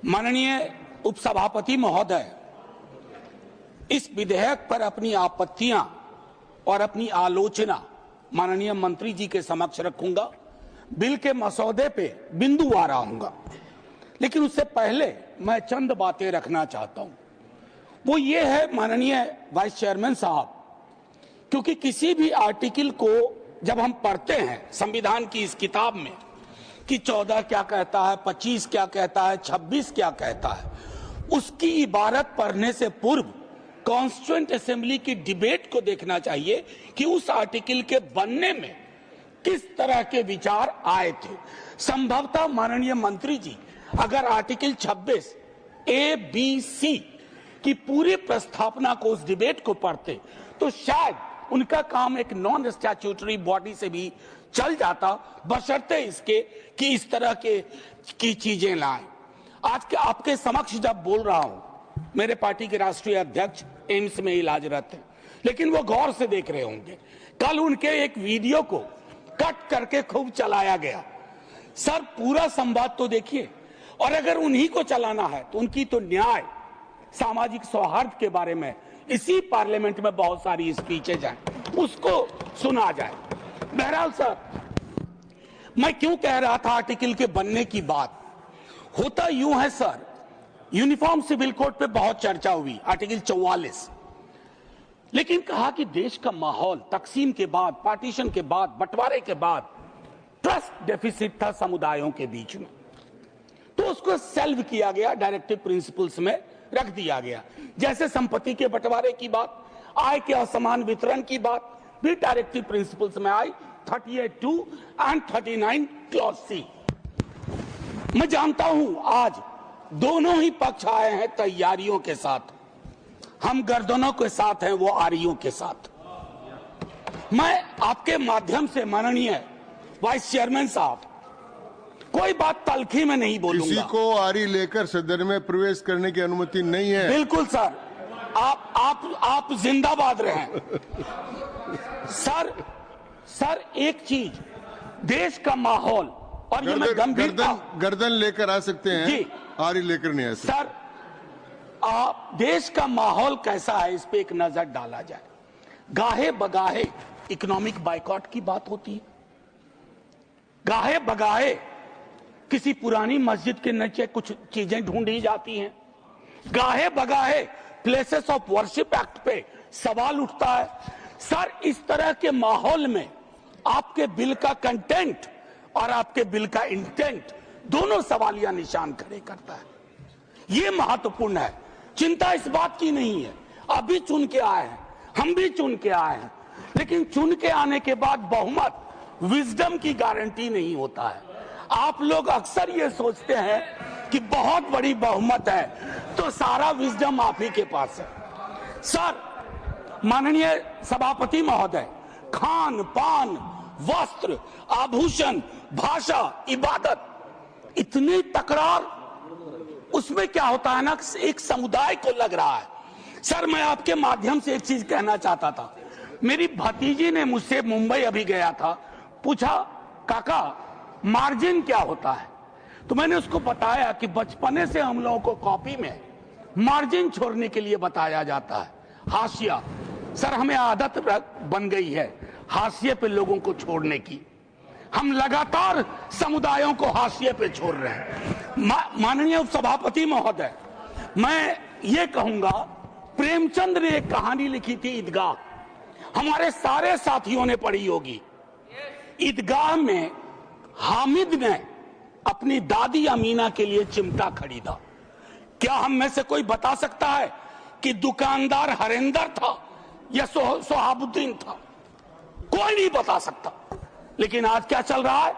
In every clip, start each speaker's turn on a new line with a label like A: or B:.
A: माननीय उपसभापति महोदय, इस विधेयक पर अपनी आपत्तियां और अपनी आलोचना माननीय मंत्री जी के समक्ष रखूंगा। बिल के मसौदे पे बिंदुवार आऊंगा, लेकिन उससे पहले मैं चंद बातें रखना चाहता हूं। वो ये है माननीय वाइस चेयरमैन साहब, क्योंकि किसी भी आर्टिकल को जब हम पढ़ते हैं संविधान की इस किताब में कि 14 क्या कहता है, 25 क्या कहता है, 26 क्या कहता है, उसकी इबारत पढ़ने से पूर्व कॉन्स्टिट्यूएंट असेंबली की डिबेट को देखना चाहिए कि उस आर्टिकल के बनने में किस तरह के विचार आए थे। संभवतः माननीय मंत्री जी अगर आर्टिकल 26 ए बी सी की पूरी प्रस्तावना को, उस डिबेट को पढ़ते तो शायद उनका काम एक नॉन स्टैट्यूटरी बॉडी से भी चल जाता, बशर्ते इसके कि इस तरह की चीजें लाएं। आज के आपके समक्ष जब बोल रहा हूं, मेरे पार्टी के राष्ट्रीय अध्यक्ष एम्स में इलाजरत हैं, लेकिन वो गौर से देख रहे होंगे। कल उनके एक वीडियो को कट करके खूब चलाया गया। सर, पूरा संवाद तो देखिए, और अगर उन्हीं को चलाना है तो उनकी तो न्याय, सामाजिक सौहार्द के बारे में इसी पार्लियामेंट में बहुत सारी स्पीचेज हैं, उसको सुना जाए। बहरहाल सर, मैं क्यों कह रहा था आर्टिकल के बनने की बात, होता यूं है सर, यूनिफॉर्म सिविल कोड पे बहुत चर्चा हुई, आर्टिकल 44, लेकिन कहा कि देश का माहौल तकसीम के बाद, पार्टीशन के बाद, बंटवारे के बाद ट्रस्ट डेफिसिट था समुदायों के बीच में, तो उसको सेल्व किया गया, डायरेक्टिव प्रिंसिपल्स में रख दिया गया। जैसे संपत्ति के बंटवारे की बात, आय के असमान वितरण की बात भी डायरेक्टिव प्रिंसिपल्स में आई, 38(2) एंड 39 क्लॉज सी। मैं जानता हूं आज दोनों ही पक्ष आए हैं तैयारियों के साथ, हम गर्दनों के साथ हैं, वो आरियों के साथ। मैं आपके माध्यम से माननीय वाइस चेयरमैन साहब, कोई बात तलखी में नहीं बोलूंगा।
B: किसी को आरी लेकर सदन में प्रवेश करने की अनुमति नहीं है।
A: बिल्कुल सर, आप जिंदाबाद रहें। सर एक चीज, देश का माहौल, और ये मैं
B: गर्दन लेकर आ सकते हैं जी, आरी लेकर नहीं आ सकते।
A: सर, देश का माहौल कैसा है इस पे एक नजर डाला जाए। गाहे बगाहे इकोनॉमिक बाइकॉट की बात होती है, गाहे बगाहे किसी पुरानी मस्जिद के नीचे कुछ चीजें ढूंढी जाती हैं, गाहे बगाहे प्लेसेस ऑफ वर्शिप एक्ट पे सवाल उठता है। सर, इस तरह के माहौल में आपके बिल का कंटेंट और आपके बिल का इंटेंट दोनों सवालिया निशान खड़े करता है। ये महत्वपूर्ण है। चिंता इस बात की नहीं है, अभी चुन के आए हैं, हम भी चुन के आए हैं, लेकिन चुन के आने के बाद बहुमत विजडम की गारंटी नहीं होता है। आप लोग अक्सर ये सोचते हैं कि बहुत बड़ी बहुमत है तो सारा विजडम आप ही के पास है। सर, माननीय सभापति महोदय, खान पान, वस्त्र, आभूषण, भाषा, इबादत, इतनी तकरार, उसमें क्या होता है ना, एक समुदाय को लग रहा है। सर, मैं आपके माध्यम से एक चीज कहना चाहता था। मेरी भतीजी ने मुझसे, मुंबई अभी गया था, पूछा काका मार्जिन क्या होता है, तो मैंने उसको बताया कि बचपने से हम लोगों को कॉपी में मार्जिन छोड़ने के लिए बताया जाता है, हाशिया। सर, हमें आदत बन गई है हाशिए पे लोगों को छोड़ने की, हम लगातार समुदायों को हाशिए पे छोड़ रहे हैं। माननीय उपसभापति महोदय, मैं ये कहूंगा, प्रेमचंद ने एक कहानी लिखी थी ईदगाह, हमारे सारे साथियों ने पढ़ी होगी। ईदगाह में हामिद ने अपनी दादी अमीना के लिए चिमटा खरीदा। क्या हम में से कोई बता सकता है कि दुकानदार हरेंदर था या सोहाबुद्दीन था? कोई नहीं बता सकता। लेकिन आज क्या चल रहा है,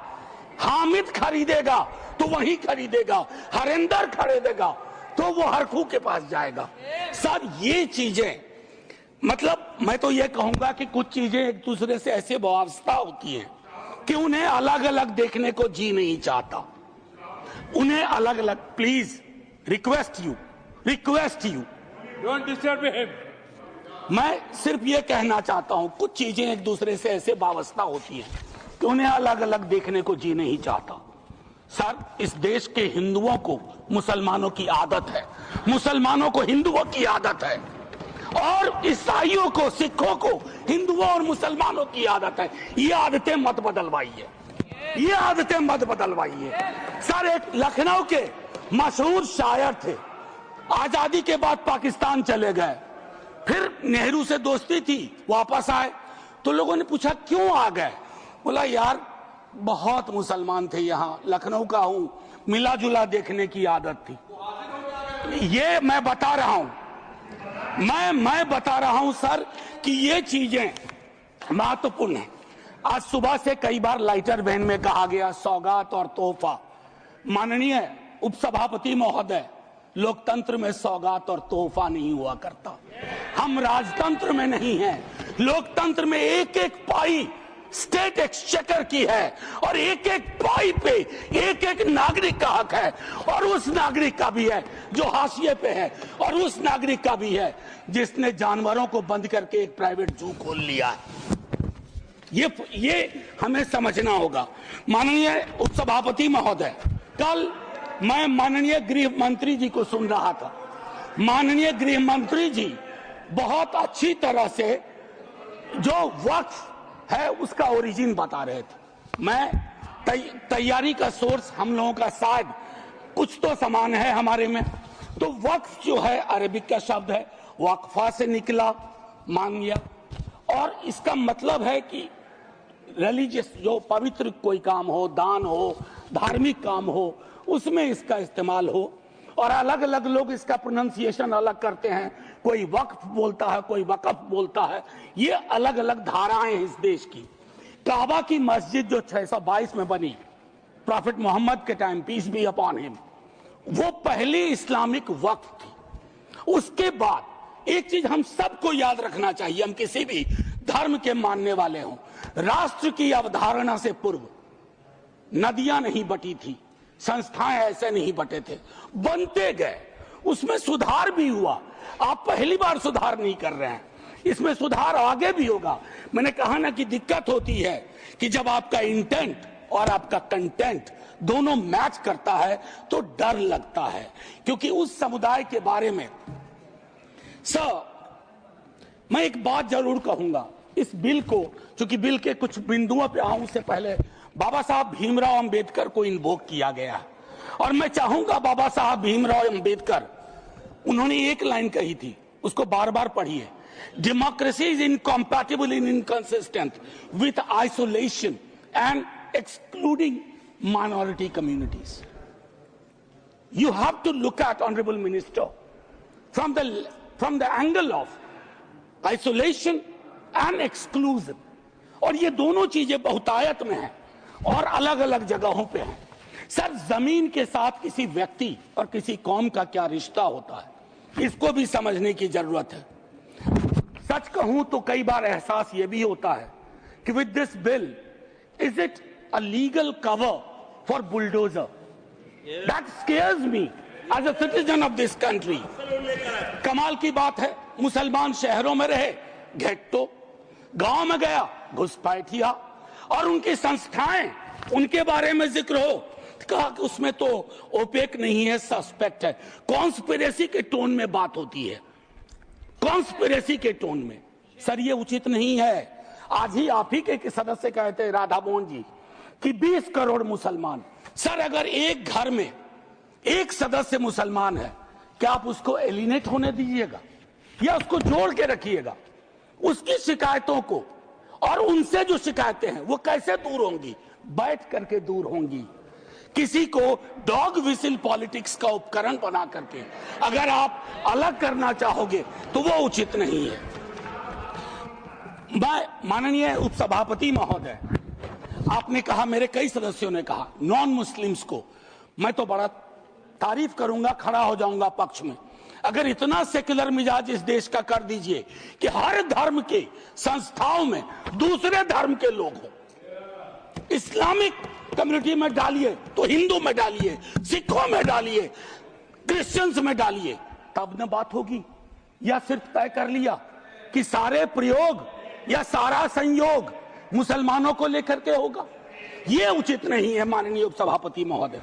A: हामिद खरीदेगा तो वही खरीदेगा, हरेंदर खरीदेगा तो वो हरखू के पास जाएगा। सर, ये चीजें, मतलब मैं तो ये कहूंगा कि कुछ चीजें एक दूसरे से ऐसे वाबस्ता होती हैं कि उन्हें अलग अलग देखने को जी नहीं चाहता, उन्हें अलग अलग। Please request you
C: don't disturb him.
A: मैं सिर्फ ये कहना चाहता हूं, कुछ चीजें एक दूसरे से ऐसे वाबस्ता होती हैं कि उन्हें अलग अलग देखने को जी नहीं चाहता। सर, इस देश के हिंदुओं को मुसलमानों की आदत है, मुसलमानों को हिंदुओं की आदत है, और ईसाइयों को, सिखों को हिंदुओं और मुसलमानों की आदत है। ये आदतें मत बदलवाइए, ये आदतें मत बदलवाइए। सर, एक लखनऊ के मशहूर शायर थे, आजादी के बाद पाकिस्तान चले गए, फिर नेहरू से दोस्ती थी, वापस आए तो लोगों ने पूछा क्यों आ गए? बोला यार बहुत मुसलमान थे यहाँ, लखनऊ का हूं, मिला जुला देखने की आदत थी। ये मैं बता रहा हूं, मैं बता रहा हूं सर कि ये चीजें महत्वपूर्ण है। आज सुबह से कई बार लाइटर वैन में कहा गया सौगात और तोहफा। माननीय उपसभापति महोदय, लोकतंत्र में सौगात और तोहफा नहीं हुआ करता। हम राजतंत्र में नहीं हैं, लोकतंत्र में एक एक पाई स्टेट एक्सचेकर की है, और एक एक पाई पे एक एक नागरिक का हक है, और उस नागरिक का भी है जो हाशिए पे है, और उस नागरिक का भी है जिसने जानवरों को बंद करके एक प्राइवेट जू खोल लिया है। ये हमें समझना होगा। माननीय उपसभापति महोदय, कल मैं माननीय गृह मंत्री जी को सुन रहा था। माननीय गृह मंत्री जी बहुत अच्छी तरह से जो वक्फ है उसका ओरिजिन बता रहे थे। मैं तैयारी का सोर्स हम लोगों का शायद कुछ तो समान है हमारे में। तो वक्फ जो है अरबिक का शब्द है, वक्फा से निकला, मान लिया, और इसका मतलब है कि रिलीजियस, जो पवित्र कोई काम हो, दान हो, धार्मिक काम हो, उसमें इसका इस्तेमाल हो। और अलग अलग लोग इसका प्रोनाउंसिएशन अलग करते हैं, कोई वक्फ बोलता है, कोई वकफ बोलता है। ये अलग अलग धाराएं हैं इस देश की। काबा की मस्जिद जो 622 में बनी, प्रॉफिट मोहम्मद के time, peace be upon him, वो पहली इस्लामिक वक्फ थी। उसके बाद एक चीज हम सबको याद रखना चाहिए, हम किसी भी धर्म के मानने वाले हों, राष्ट्र की अवधारणा से पूर्व नदियां नहीं बटी थी, संस्थाएं ऐसे नहीं बटे थे, बनते गए, उसमें सुधार भी हुआ। आप पहली बार सुधार नहीं कर रहे हैं, इसमें सुधार आगे भी होगा। मैंने कहा ना कि दिक्कत होती है कि जब आपका इंटेंट और आपका कंटेंट दोनों मैच करता है तो डर लगता है, क्योंकि उस समुदाय के बारे में सर मैं एक बात जरूर कहूंगा। इस बिल को, चूंकि बिल के कुछ बिंदुओं पे आऊं उससे पहले बाबा साहब भीमराव अंबेडकर को इन्वोक किया गया, और मैं चाहूंगा बाबा साहब भीमराव अंबेडकर, उन्होंने एक लाइन कही थी, उसको बार बार पढ़िए, democracy is incompatible in inconsistent with isolation and excluding minority communities. You have to look at honourable minister from the angle of isolation and exclusion, और ये दोनों चीजें बहुतायत में हैं और अलग अलग जगहों पे हैं। सर, जमीन के साथ किसी व्यक्ति और किसी कौम का क्या रिश्ता होता है, इसको भी समझने की जरूरत है। सच कहूं तो कई बार एहसास ये भी होता है कि with this bill, is it a legal cover for bulldozer? That scares me as a citizen of this country. कमाल की बात है, मुसलमान शहरों में रहे, घेट्टो, गांव में गया, घुसपैठिया, और उनकी संस्थाएं, उनके बारे में जिक्र हो, कहा कि उसमें तो ओपेक नहीं है, सस्पेक्ट है। कॉन्स्पिरेसी के टोन में बात होती है, कॉन्स्पिरेसी के टोन में। सर, ये उचित नहीं है। आज ही आप ही के सदस्य कहते हैं, राधा मोहन जी, कि 20 करोड़ मुसलमान। सर, अगर एक घर में एक सदस्य मुसलमान है, क्या आप उसको एलिनेट होने दीजिएगा या उसको जोड़ के रखिएगा? उसकी शिकायतों को और उनसे जो शिकायतें हैं वो कैसे दूर होंगी? बैठ करके दूर होंगी। किसी को डॉग विसिल पॉलिटिक्स का उपकरण बना करके अगर आप अलग करना चाहोगे तो वो उचित नहीं है। माननीय उपसभापति महोदय, आपने कहा, मेरे कई सदस्यों ने कहा, नॉन मुस्लिम्स को, मैं तो बड़ा तारीफ करूंगा, खड़ा हो जाऊंगा पक्ष में, अगर इतना सेक्युलर मिजाज इस देश का कर दीजिए कि हर धर्म के संस्थाओं में दूसरे धर्म के लोग हो। इस्लामिक कम्युनिटी में डालिए तो हिंदू में डालिए, सिखों में डालिए, क्रिश्चियंस में डालिए, तब न बात होगी। या सिर्फ तय कर लिया कि सारे प्रयोग या सारा संयोग मुसलमानों को लेकर के होगा? ये उचित नहीं है माननीय उपसभापति महोदय।